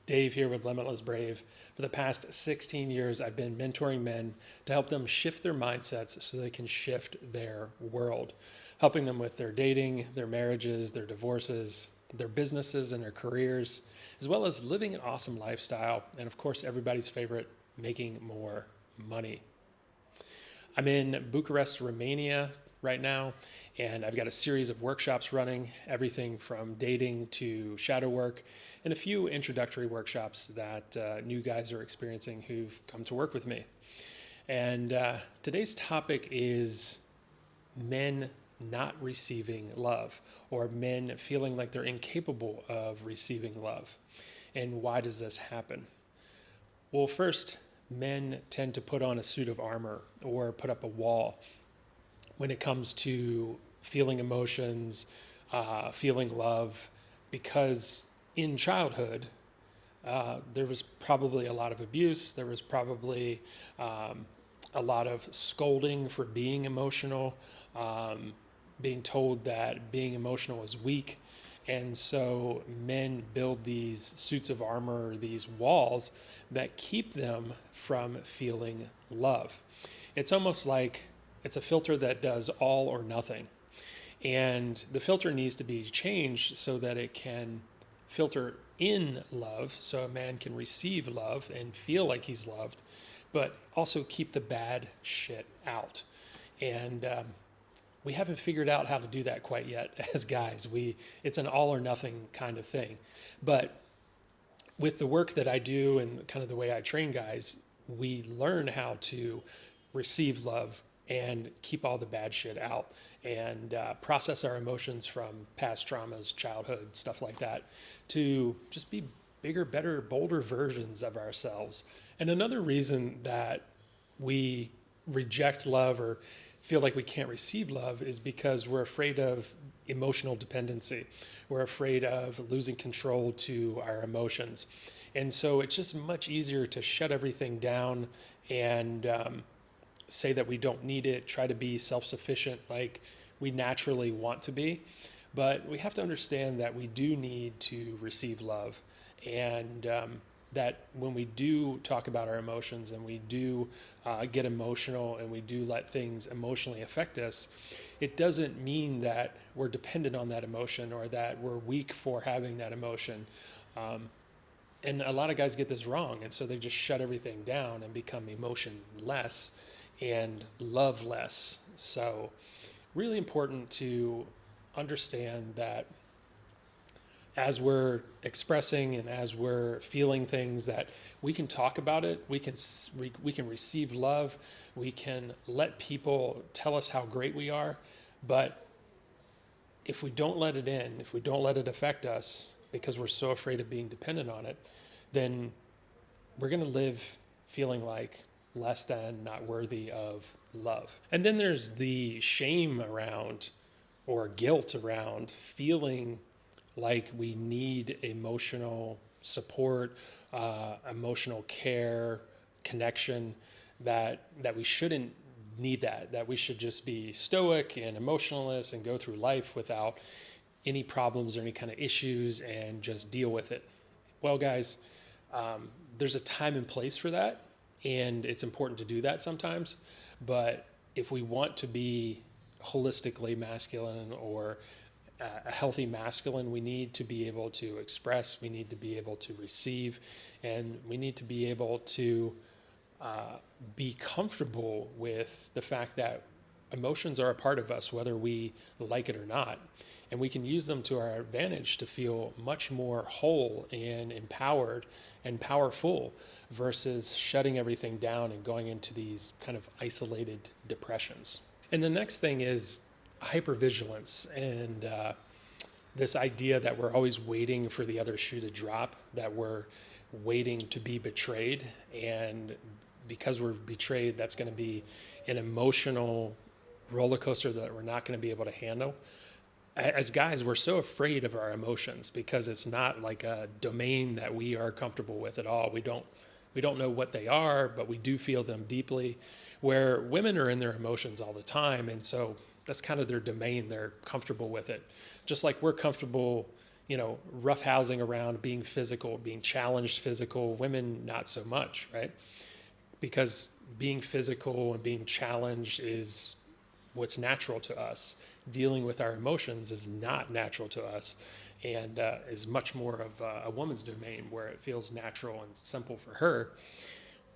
Dave here with Limitless Brave. For the past 16 years, I've been mentoring men to help them shift their mindsets so they can shift their world, helping them with their dating, their marriages, their divorces, their businesses, and their careers, as well as living an awesome lifestyle. And of course, everybody's favorite, making more money. I'm in Bucharest, Romania right now, and I've got a series of workshops running, everything from dating to shadow work, and a few introductory workshops that new guys are experiencing who've come to work with me. And today's topic is men not receiving love, or men feeling like they're incapable of receiving love. And why does this happen? Well, first, men tend to put on a suit of armor or put up a wall when it comes to feeling emotions, feeling love, because in childhood, there was probably a lot of abuse. There was probably a lot of scolding for being emotional, being told that being emotional is weak. And so men build these suits of armor, these walls that keep them from feeling love. It's almost like it's a filter that does all or nothing. And the filter needs to be changed so that it can filter in love, so a man can receive love and feel like he's loved, but also keep the bad shit out. And we haven't figured out how to do that quite yet as guys. It's an all or nothing kind of thing. But with the work that I do and kind of the way I train guys, we learn how to receive love and keep all the bad shit out and process our emotions from past traumas, childhood, stuff like that, to just be bigger, better, bolder versions of ourselves. And another reason that we reject love or feel like we can't receive love is because we're afraid of emotional dependency. We're afraid of losing control to our emotions. And so it's just much easier to shut everything down and say that we don't need it, try to be self-sufficient like we naturally want to be. But we have to understand that we do need to receive love, and that when we do talk about our emotions and we do get emotional and we do let things emotionally affect us, it doesn't mean that we're dependent on that emotion or that we're weak for having that emotion. And a lot of guys get this wrong, and so they just shut everything down and become emotionless and love less. So really important to understand that as we're expressing and as we're feeling things, that we can talk about it, we can receive love, we can let people tell us how great we are, but if we don't let it in, if we don't let it affect us because we're so afraid of being dependent on it, then we're going to live feeling like less than, not worthy of love. And then there's the shame around, or guilt around, feeling like we need emotional support, emotional care, connection, that we shouldn't need that we should just be stoic and emotionless and go through life without any problems or any kind of issues and just deal with it. Well, guys, there's a time and place for that, and it's important to do that sometimes. But if we want to be holistically masculine, or a healthy masculine, we need to be able to express, we need to be able to receive, and we need to be able to be comfortable with the fact that emotions are a part of us, whether we like it or not. And we can use them to our advantage to feel much more whole and empowered and powerful versus shutting everything down and going into these kind of isolated depressions. And the next thing is hypervigilance, and this idea that we're always waiting for the other shoe to drop, that we're waiting to be betrayed. And because we're betrayed, that's going to be an emotional roller coaster that we're not going to be able to handle. As guys, we're so afraid of our emotions because it's not like a domain that we are comfortable with at all. We don't know what they are, but we do feel them deeply, where women are in their emotions all the time. And so that's kind of their domain. They're comfortable with it. Just like we're comfortable roughhousing around, being physical, being challenged physical. Women, not so much, right? Because being physical and being challenged is what's natural to us. Dealing with our emotions is not natural to us, and is much more of a woman's domain, where it feels natural and simple for her.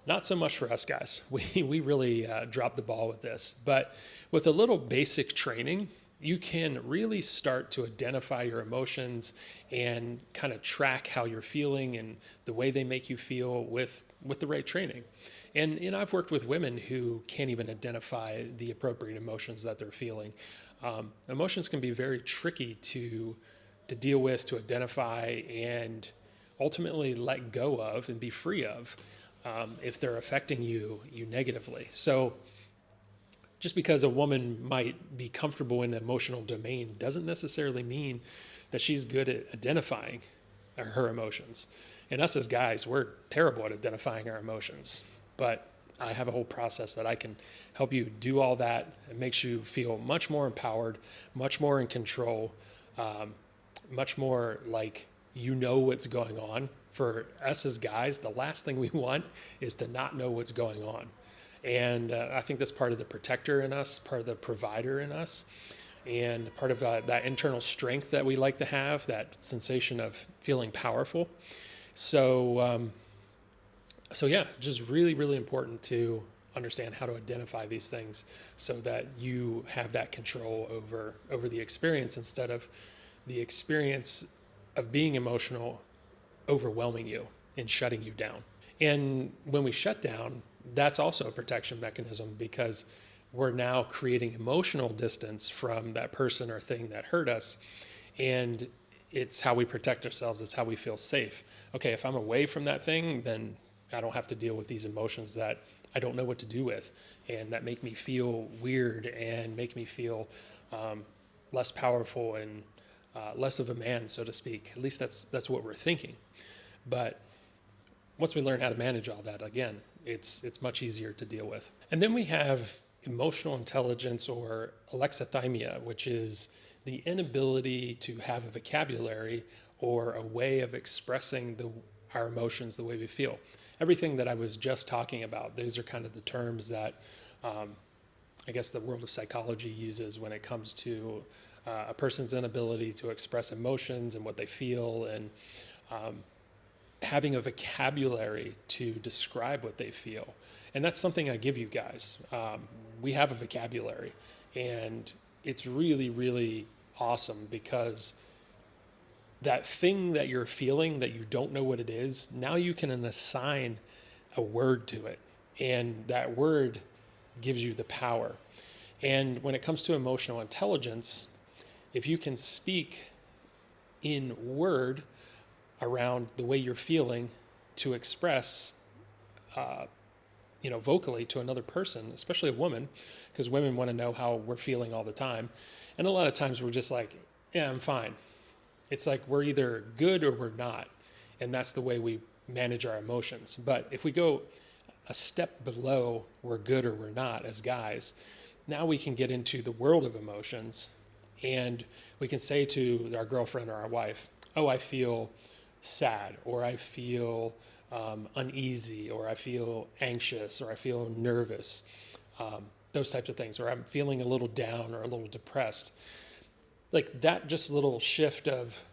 Not so much for us guys. We really dropped the ball with this. But with a little basic training, you can really start to identify your emotions and kind of track how you're feeling and the way they make you feel with the right training. And I've worked with women who can't even identify the appropriate emotions that they're feeling. Emotions can be very tricky to deal with, to identify, and ultimately let go of and be free of, if they're affecting you negatively. So just because a woman might be comfortable in the emotional domain doesn't necessarily mean that she's good at identifying her emotions. And us as guys, we're terrible at identifying our emotions. But I have a whole process that I can help you do all that. It makes you feel much more empowered, much more in control, much more like you know what's going on. For us as guys, the last thing we want is to not know what's going on. And I think that's part of the protector in us, part of the provider in us, and part of that internal strength that we like to have, that sensation of feeling powerful. So yeah, just really, really important to understand how to identify these things so that you have that control over the experience, instead of the experience of being emotional overwhelming you and shutting you down. And when we shut down, that's also a protection mechanism, because we're now creating emotional distance from that person or thing that hurt us. And it's how we protect ourselves. It's how we feel safe. Okay, if I'm away from that thing, then I don't have to deal with these emotions that I don't know what to do with, and that make me feel weird and make me feel less powerful and less of a man, so to speak. At least that's what we're thinking. But once we learn how to manage all that, again, it's much easier to deal with. And then we have emotional intelligence, or alexithymia, which is the inability to have a vocabulary or a way of expressing our emotions the way we feel. Everything that I was just talking about, those are kind of the terms that I guess the world of psychology uses when it comes to a person's inability to express emotions and what they feel, and having a vocabulary to describe what they feel. And that's something I give you guys. We have a vocabulary, and it's really, really awesome, because that thing that you're feeling that you don't know what it is, now you can assign a word to it, and that word gives you the power. And when it comes to emotional intelligence, if you can speak in word around the way you're feeling to express, vocally to another person, especially a woman, because women want to know how we're feeling all the time. And a lot of times we're just like, yeah, I'm fine. It's like we're either good or we're not. And that's the way we manage our emotions. But if we go a step below we're good or we're not as guys, now we can get into the world of emotions, and we can say to our girlfriend or our wife, oh, I feel sad, or I feel uneasy, or I feel anxious, or I feel nervous, those types of things, or I'm feeling a little down or a little depressed. Like that just little shift of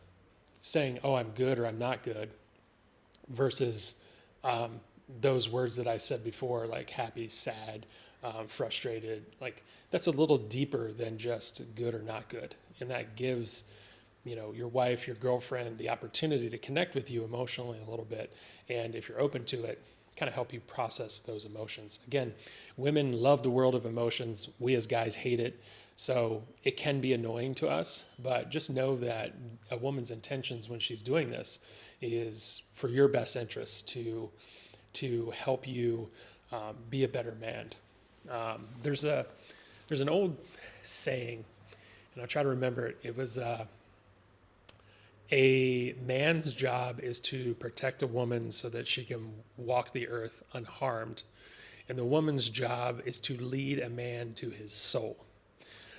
saying, oh, I'm good or I'm not good, versus those words that I said before, like happy, sad, frustrated, like that's a little deeper than just good or not good. And that gives your wife, your girlfriend, the opportunity to connect with you emotionally a little bit. And if you're open to it, kind of help you process those emotions. Again, women love the world of emotions. We as guys hate it. So it can be annoying to us, but just know that a woman's intentions when she's doing this is for your best interest, to help you be a better man. There's an old saying, and I'll try to remember it. It was, a man's job is to protect a woman so that she can walk the earth unharmed. And the woman's job is to lead a man to his soul.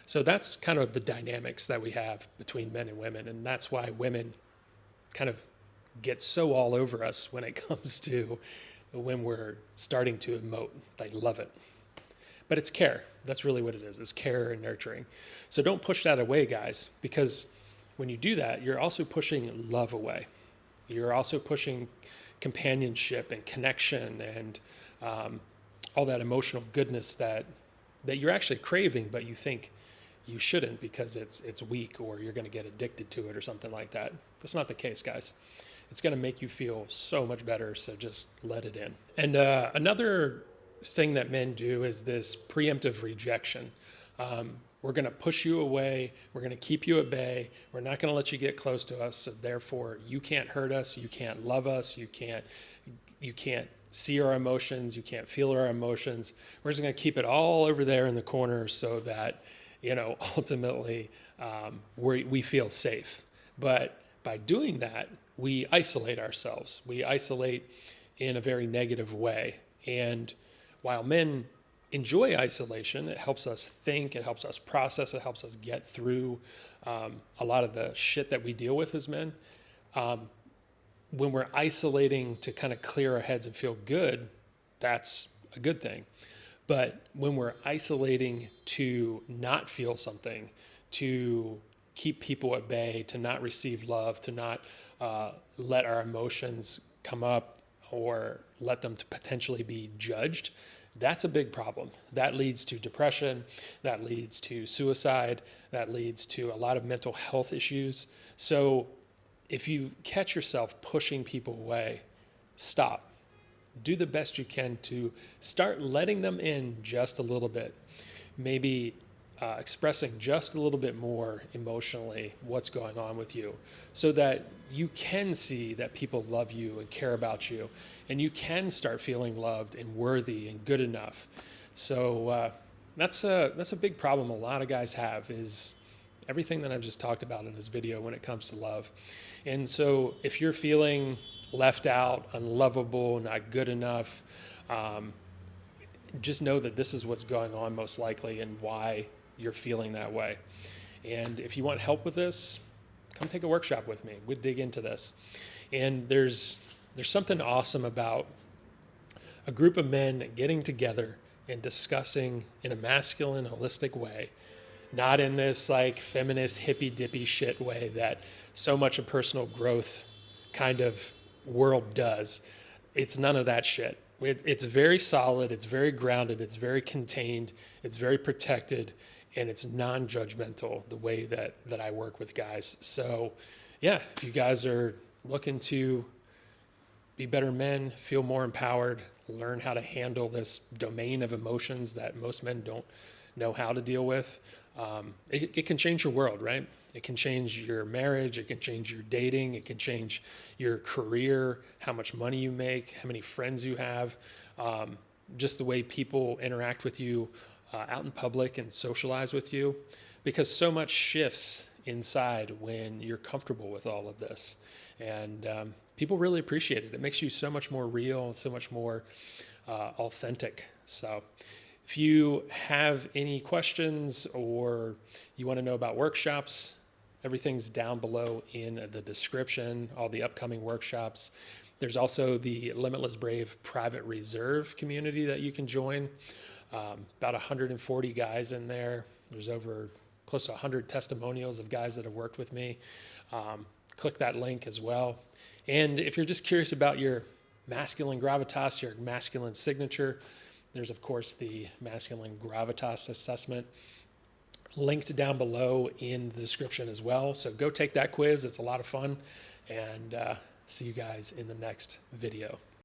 So that's kind of the dynamics that we have between men and women. And that's why women kind of get so all over us when it comes to when we're starting to emote. They love it. But it's care. That's really what it is. It's care and nurturing. So don't push that away, guys, because when you do that, you're also pushing love away. You're also pushing companionship and connection and all that emotional goodness that you're actually craving, but you think you shouldn't because it's weak or you're going to get addicted to it or something like that. That's not the case, guys. It's going to make you feel so much better, so just let it in. And another thing that men do is this preemptive rejection. We're going to push you away. We're going to keep you at bay. We're not going to let you get close to us. So therefore, you can't hurt us. You can't love us. You can't see our emotions. You can't feel our emotions. We're just going to keep it all over there in the corner so that, ultimately we feel safe. But by doing that, we isolate ourselves. We isolate in a very negative way. And while men enjoy isolation, it helps us think, it helps us process, it helps us get through a lot of the shit that we deal with as men. When we're isolating to kind of clear our heads and feel good, that's a good thing. But when we're isolating to not feel something, to keep people at bay, to not receive love, to not let our emotions come up or let them to potentially be judged, that's a big problem. That leads to depression, that leads to suicide, that leads to a lot of mental health issues. So if you catch yourself pushing people away, stop. Do the best you can to start letting them in just a little bit. Maybe expressing just a little bit more emotionally what's going on with you so that you can see that people love you and care about you and you can start feeling loved and worthy and good enough. So that's a big problem a lot of guys have, is everything that I've just talked about in this video when it comes to love. And so if you're feeling left out, unlovable, not good enough, just know that this is what's going on most likely and why you're feeling that way. And if you want help with this, come take a workshop with me. We'll dig into this. And there's something awesome about a group of men getting together and discussing in a masculine, holistic way, not in this like feminist, hippy dippy shit way that so much of personal growth kind of world does. It's none of that shit. It's very solid, it's very grounded, it's very contained, it's very protected, and it's non-judgmental the way that I work with guys. So yeah, if you guys are looking to be better men, feel more empowered, learn how to handle this domain of emotions that most men don't know how to deal with, it can change your world, right? It can change your marriage, it can change your dating, it can change your career, how much money you make, how many friends you have, just the way people interact with you out in public and socialize with you, because so much shifts inside when you're comfortable with all of this. And people really appreciate it. It makes you so much more real and so much more authentic. So if you have any questions or you want to know about workshops, everything's down below in the description, all the upcoming workshops. There's also the Limitless Brave private reserve community that you can join. About 140 guys in there. There's over close to 100 testimonials of guys that have worked with me. Click that link as well. And if you're just curious about your masculine gravitas, your masculine signature, there's of course the masculine gravitas assessment linked down below in the description as well. So go take that quiz. It's a lot of fun, and see you guys in the next video.